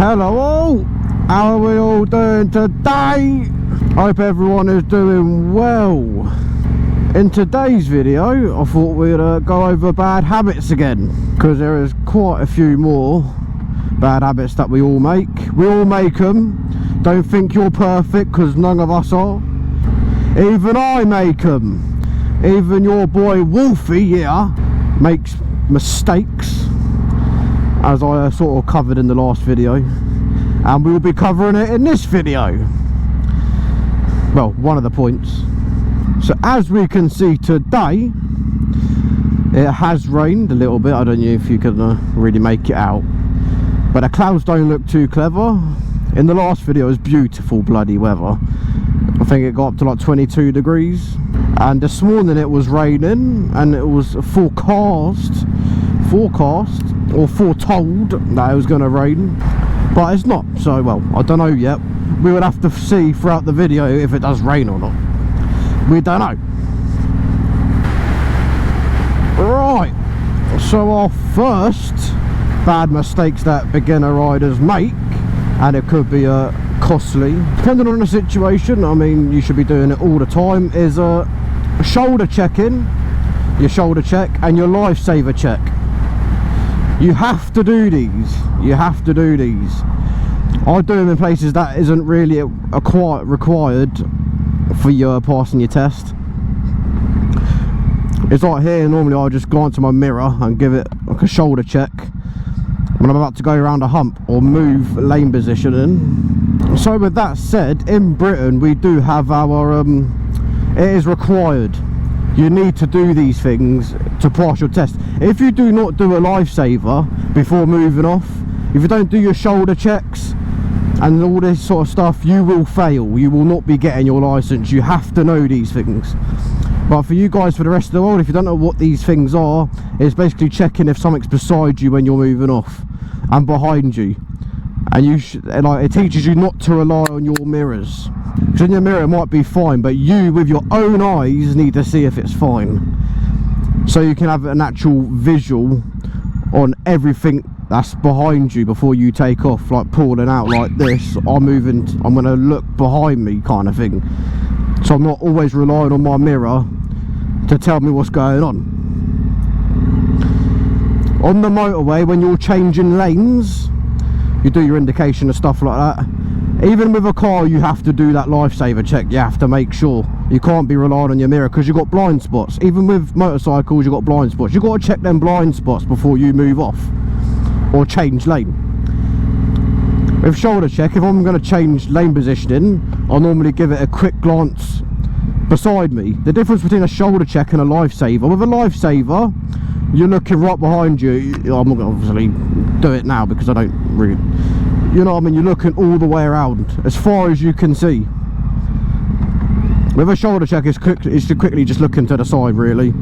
Hello all, how are we all doing today? Hope everyone is doing well. In today's video I thought we'd go over bad habits again, because there is quite a few more bad habits that we all make. We all make them. Don't think you're perfect, because none of us are. Even I make them. Even your boy Wolfey here makes mistakes, as I sort of covered in the last video, and we'll be covering it in this video. Well, one of the points. So as we can see today, it has rained a little bit. I don't know if you can really make it out, but the clouds don't look too clever. In the last video it was beautiful bloody weather. I think it got up to like 22 degrees, and this morning it was raining, and it was forecast or foretold that it was going to rain, but it's not. So, well, I don't know yet. We would have to see throughout the video if it does rain or not. We don't know. Right, so our first bad mistakes that beginner riders make, and it could be costly depending on the situation. I mean, you should be doing it all the time, is shoulder checking, your shoulder check and your Lifesaver check. You have to do these. You have to do these. I do them in places that isn't really required for your passing your test. It's like here, normally I just glance at my mirror and give it like a shoulder check when I'm about to go around a hump or move lane positioning. So with that said, in Britain we do have our it is required. You need to do these things to pass your test. If you do not do a Lifesaver before moving off, if you don't do your shoulder checks and all this sort of stuff, you will fail. You will not be getting your license. You have to know these things. But for you guys, for the rest of the world, if you don't know what these things are, it's basically checking if something's beside you when you're moving off and behind you. And it teaches you not to rely on your mirrors, because in your mirror it might be fine, but you with your own eyes need to see if it's fine, so you can have an actual visual on everything that's behind you before you take off. Like pulling out like this, I'm going to look behind me kind of thing, so I'm not always relying on my mirror to tell me what's going on. On the motorway, when you're changing lanes, you do your indication and stuff like that. Even with a car, you have to do that Lifesaver check. You have to make sure. You can't be relying on your mirror, because you've got blind spots. Even with motorcycles, you've got blind spots. You've got to check them blind spots before you move off or change lane. With shoulder check, if I'm going to change lane positioning, I'll normally give it a quick glance beside me. The difference between a shoulder check and a Lifesaver: with a Lifesaver, you're looking right behind you. I'm not going to obviously do it now because I don't really, you know what I mean, you're looking all the way around as far as you can see. With a shoulder check, it's quickly just looking to the side really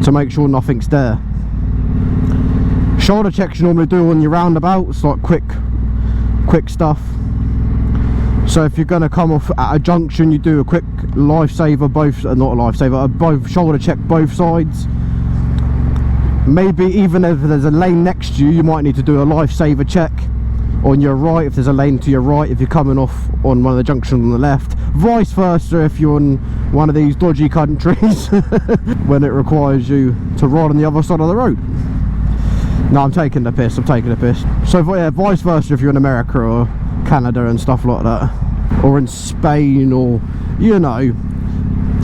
to make sure nothing's there. Shoulder checks you normally do on your roundabouts, like quick stuff. So if you're going to come off at a junction, you do a quick Lifesaver, both shoulder check both sides. Maybe even if there's a lane next to you, you might need to do a Lifesaver check on your right, if there's a lane to your right, if you're coming off on one of the junctions on the left. Vice versa if you're on one of these dodgy countries when it requires you to ride on the other side of the road. No, I'm taking the piss. So yeah, vice versa if you're in America or Canada and stuff like that, or in Spain, or you know,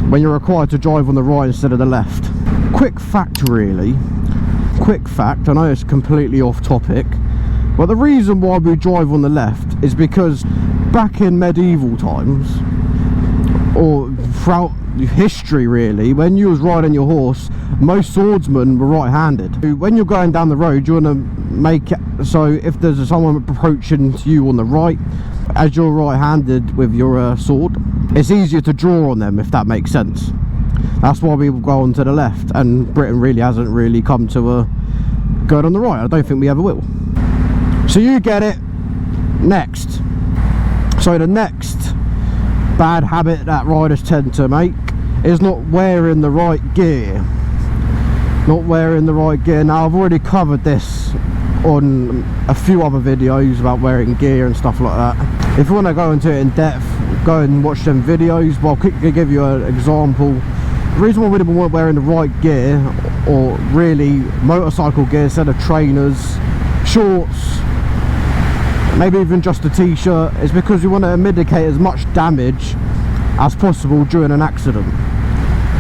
when you're required to drive on the right instead of the left. Quick fact, I know it's completely off topic, but the reason why we drive on the left is because back in medieval times, or throughout history really, when you was riding your horse, most swordsmen were right-handed. When you're going down the road, you want to make it so if there's someone approaching to you on the right, as you're right-handed with your sword, it's easier to draw on them, if that makes sense. That's why we go on to the left, and Britain really hasn't really come to going on the right. I don't think we ever will. So you get it. Next, so the next bad habit that riders tend to make is not wearing the right gear. Now I've already covered this on a few other videos about wearing gear and stuff like that. If you want to go into it in depth, go and watch them videos. But I'll quickly give you an example. The reason why we didn't want wearing the right gear, or really motorcycle gear instead of trainers, shorts, maybe even just a t-shirt, is because we want to mitigate as much damage as possible during an accident.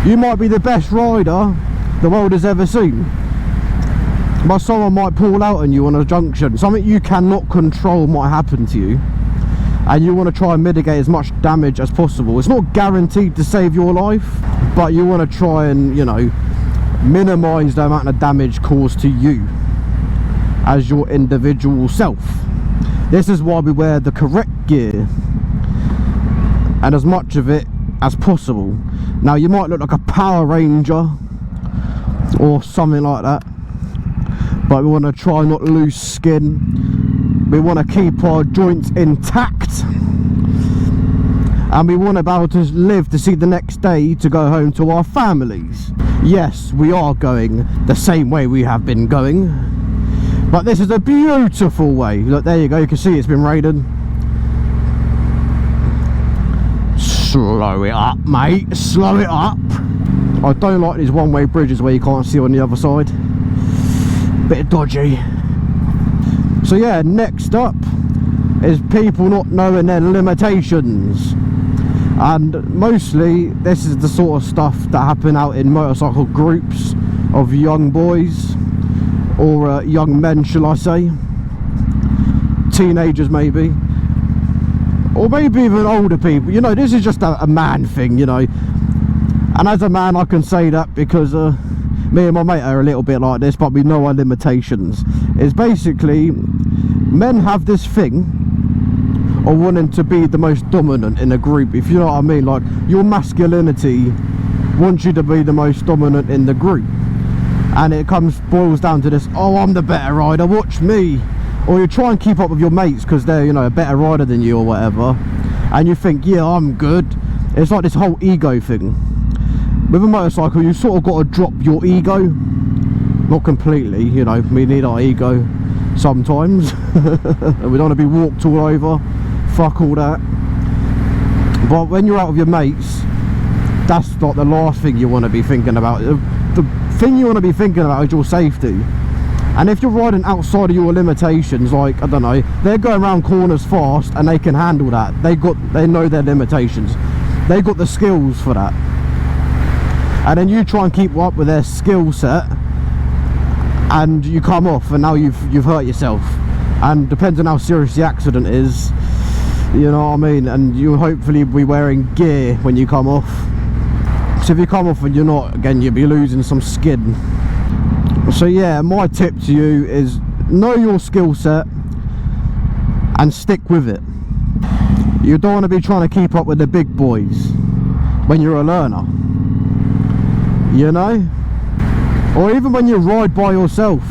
You might be the best rider the world has ever seen, but someone might pull out on you on a junction. Something you cannot control might happen to you, and you want to try and mitigate as much damage as possible. It's not guaranteed to save your life, but you want to try and, you know, minimize the amount of damage caused to you as your individual self. This is why we wear the correct gear and as much of it as possible. Now, you might look like a Power Ranger or something like that, but we want to try not lose skin. We want to keep our joints intact, and we want to be able to live to see the next day to go home to our families. Yes, we are going the same way we have been going, but this is a beautiful way. Look, there you go, you can see it's been raining. Slow it up, mate, slow it up. I don't like these one-way bridges where you can't see on the other side. Bit dodgy. So yeah, next up is people not knowing their limitations, and mostly this is the sort of stuff that happen out in motorcycle groups of young boys, or young men, shall I say, teenagers maybe, or maybe even older people. You know, this is just a man thing, you know, and as a man I can say that because me and my mate are a little bit like this, but we know our limitations. It's basically, men have this thing of wanting to be the most dominant in a group, if you know what I mean. Like, your masculinity wants you to be the most dominant in the group, and it boils down to this: oh, I'm the better rider, watch me. Or you try and keep up with your mates because they're, you know, a better rider than you or whatever, and you think, yeah, I'm good. It's like this whole ego thing. With a motorcycle, you sort of got to drop your ego. Not completely, you know, we need our ego sometimes. And we don't want to be walked all over. Fuck all that. But when you're out with your mates, that's not the last thing you want to be thinking about. The thing you want to be thinking about is your safety. And if you're riding outside of your limitations, like, I don't know, they're going around corners fast and they can handle that. They know their limitations. They got the skills for that. And then you try and keep up with their skill set, and you come off, and now you've hurt yourself. And depends on how serious the accident is, you know what I mean. And you'll hopefully be wearing gear when you come off. So if you come off and you're not, again, you'll be losing some skin. So yeah, my tip to you is know your skill set and stick with it. You don't want to be trying to keep up with the big boys when you're a learner, you know, or even when you ride by yourself.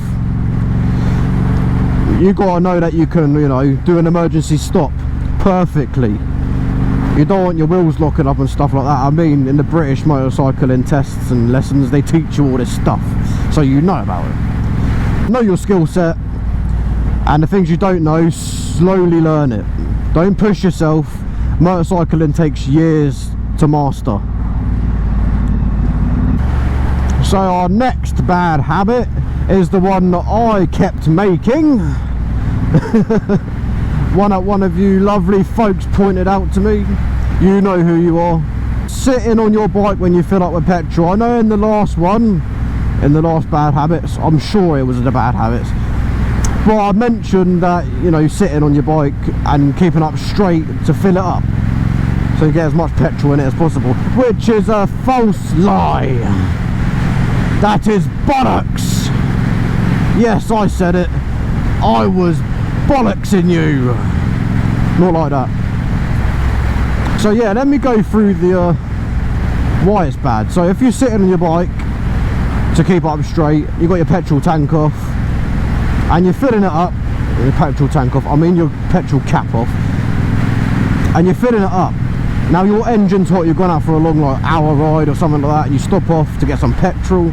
You gotta know that you can, you know, do an emergency stop perfectly. You don't want your wheels locking up and stuff like that. I mean, in the British motorcycling tests and lessons, they teach you all this stuff, so you know about it. Know your skill set, and the things you don't know, slowly learn it. Don't push yourself. Motorcycling takes years to master. So our next bad habit is the one that I kept making. One of you lovely folks pointed out to me. You know who you are. Sitting on your bike when you fill up with petrol. I know in the last one, in the last bad habits, I'm sure it was the bad habits, but I mentioned that, you know, sitting on your bike and keeping up straight to fill it up so you get as much petrol in it as possible, which is a false lie. That is bollocks. Yes, I said it. I was bollocksing you. Not like that. So yeah, let me go through the why it's bad. So if you're sitting on your bike to keep up straight, you got your petrol tank off and you're filling it up, your petrol tank off, I mean your petrol cap off, and you're filling it up. Now your engine's hot, you've gone out for a long, like, hour ride or something like that, and you stop off to get some petrol.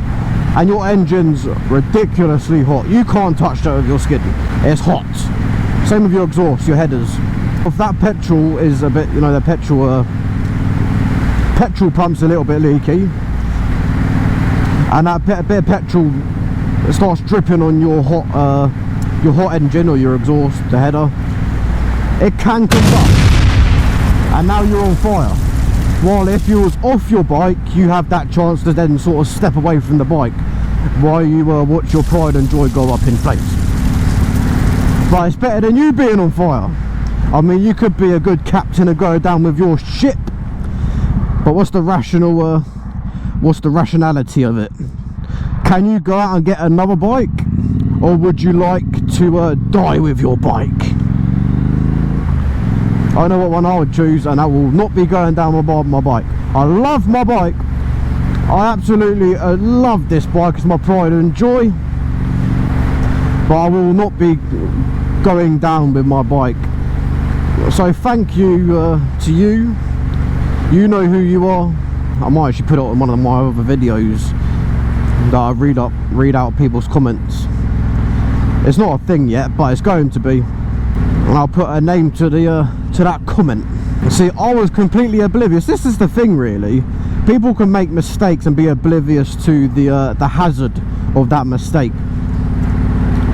and your engine's ridiculously hot, you can't touch that with your skin. It's hot. Same with your exhaust, your headers. If that petrol is a bit, you know, the petrol pump's a little bit leaky, and that bit of petrol starts dripping on your hot engine or your exhaust, the header, it can combust, and now you're on fire. While if you was off your bike, you have that chance to then sort of step away from the bike while you watch your pride and joy go up in flames. But it's better than you being on fire. I mean, you could be a good captain and go down with your ship, but what's the rationality of it? Can you go out and get another bike, or would you like to die with your bike? I know what one I would choose, and I will not be going down with my bike. I love my bike. I absolutely love this bike. It's my pride and joy. But I will not be going down with my bike. So thank you to you. You know who you are. I might actually put it on one of my other videos that I read out people's comments. It's not a thing yet, but it's going to be. And I'll put a name to that comment. See, I was completely oblivious. This is the thing, really. People can make mistakes and be oblivious to the hazard of that mistake.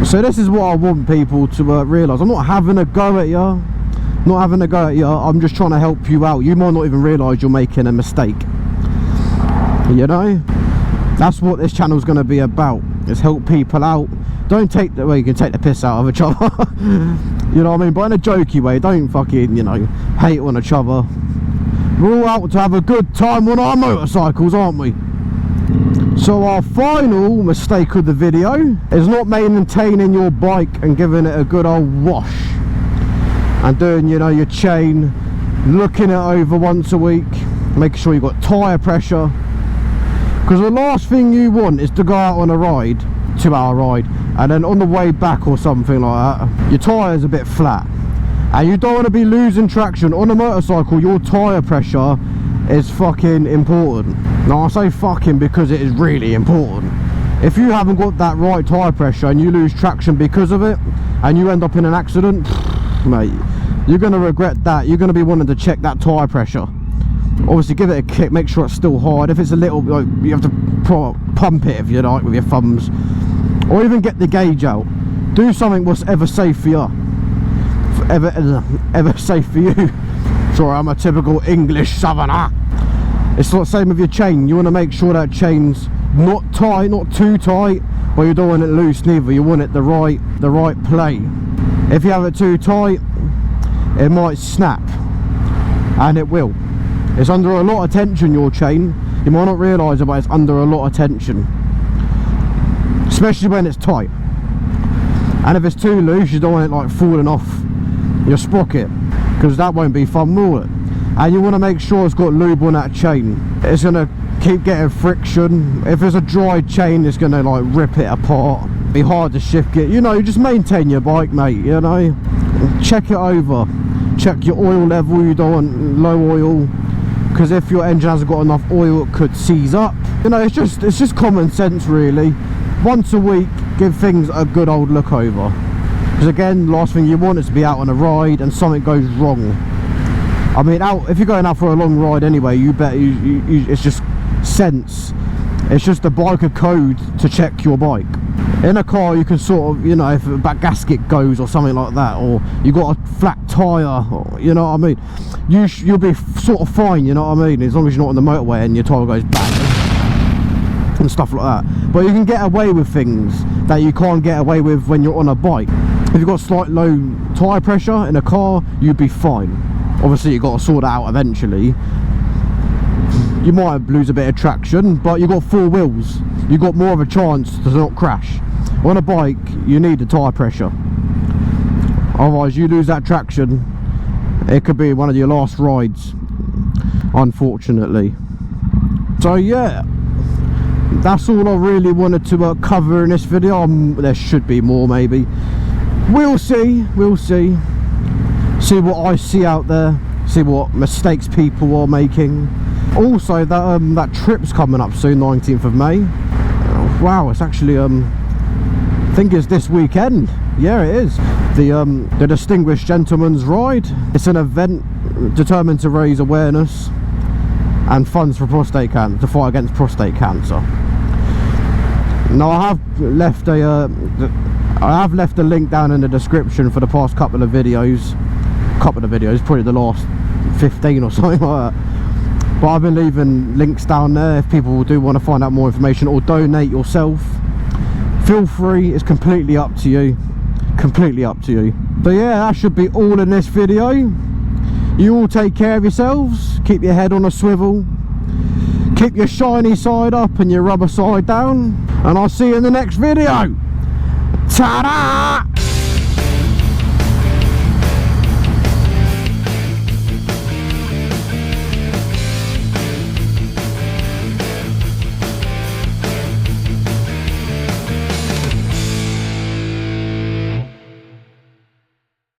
So this is what I want people to realise. I'm not having a go at you. Not having a go at you. I'm just trying to help you out. You might not even realise you're making a mistake. You know? That's what this channel's going to be about. Is help people out. Don't take the, well, you can take the piss out of each other. You know what I mean? But in a jokey way. Don't fucking, you know, hate on each other. We're all out to have a good time on our motorcycles, aren't we? So our final mistake of the video is not maintaining your bike and giving it a good old wash. And doing, you know, your chain, looking it over once a week, making sure you've got tyre pressure. Because the last thing you want is to go out on a ride, 2-hour ride, and then on the way back or something like that, your tyre's a bit flat. And you don't want to be losing traction. On a motorcycle, your tyre pressure is fucking important. Now I say fucking because it is really important. If you haven't got that right tyre pressure and you lose traction because of it, and you end up in an accident, mate, you're going to regret that. You're going to be wanting to check that tyre pressure. Obviously give it a kick, make sure it's still hard. If it's a little, like, you have to pump it if you like with your thumbs, or even get the gauge out. Do something what's ever safe for you, ever safe for you. Sorry, I'm a typical English southerner. It's the same with your chain. You want to make sure that chain's not tight, not too tight, but you don't want it loose neither. You want it the right play. If you have it too tight, it might snap, and it will. It's under a lot of tension, your chain. You might not realise it, but it's under a lot of tension, especially when it's tight. And if it's too loose, you don't want it like falling off your sprocket, because that won't be fun, will it? And you want to make sure it's got lube on that chain. It's going to keep getting friction. If it's a dry chain, it's going to like rip it apart, be hard to shift it. You know, you just maintain your bike, mate. You know, check it over, check your oil level. You don't want low oil, because if your engine hasn't got enough oil, it could seize up. You know, it's just common sense, really. Once a week, give things a good old look over, because again, last thing you want is to be out on a ride and something goes wrong. I mean, if you're going out for a long ride anyway, you bet it's just sense. It's just the biker code to check your bike. In a car, you can sort of, you know, if a back gasket goes or something like that, or you got a flat tyre, or, you know what I mean, you'll be sort of fine, you know what I mean, as long as you're not on the motorway and your tyre goes back and stuff like that. But you can get away with things that you can't get away with when you're on a bike. If you've got slight low tyre pressure in a car, you'd be fine. Obviously you've got to sort it out eventually. You might lose a bit of traction, but you've got 4 wheels. You've got more of a chance to not crash. On a bike, you need the tyre pressure. Otherwise, you lose that traction, it could be one of your last rides, unfortunately. So yeah, that's all I really wanted to cover in this video. There should be more, maybe. We'll see. See what I see out there, see what mistakes people are making. Also, that trip's coming up soon, 19th of May. Wow, it's actually I think it's this weekend. Yeah, it is. The Distinguished Gentleman's Ride. It's an event determined to raise awareness and funds for prostate cancer, to fight against prostate cancer. Now I have left a link down in the description for the past couple of videos, probably the last 15 or something like that. But I've been leaving links down there if people do want to find out more information or donate yourself. Feel free, it's completely up to you. Completely up to you. So yeah, that should be all in this video. You all take care of yourselves, keep your head on a swivel, keep your shiny side up and your rubber side down, and I'll see you in the next video. Ta-da!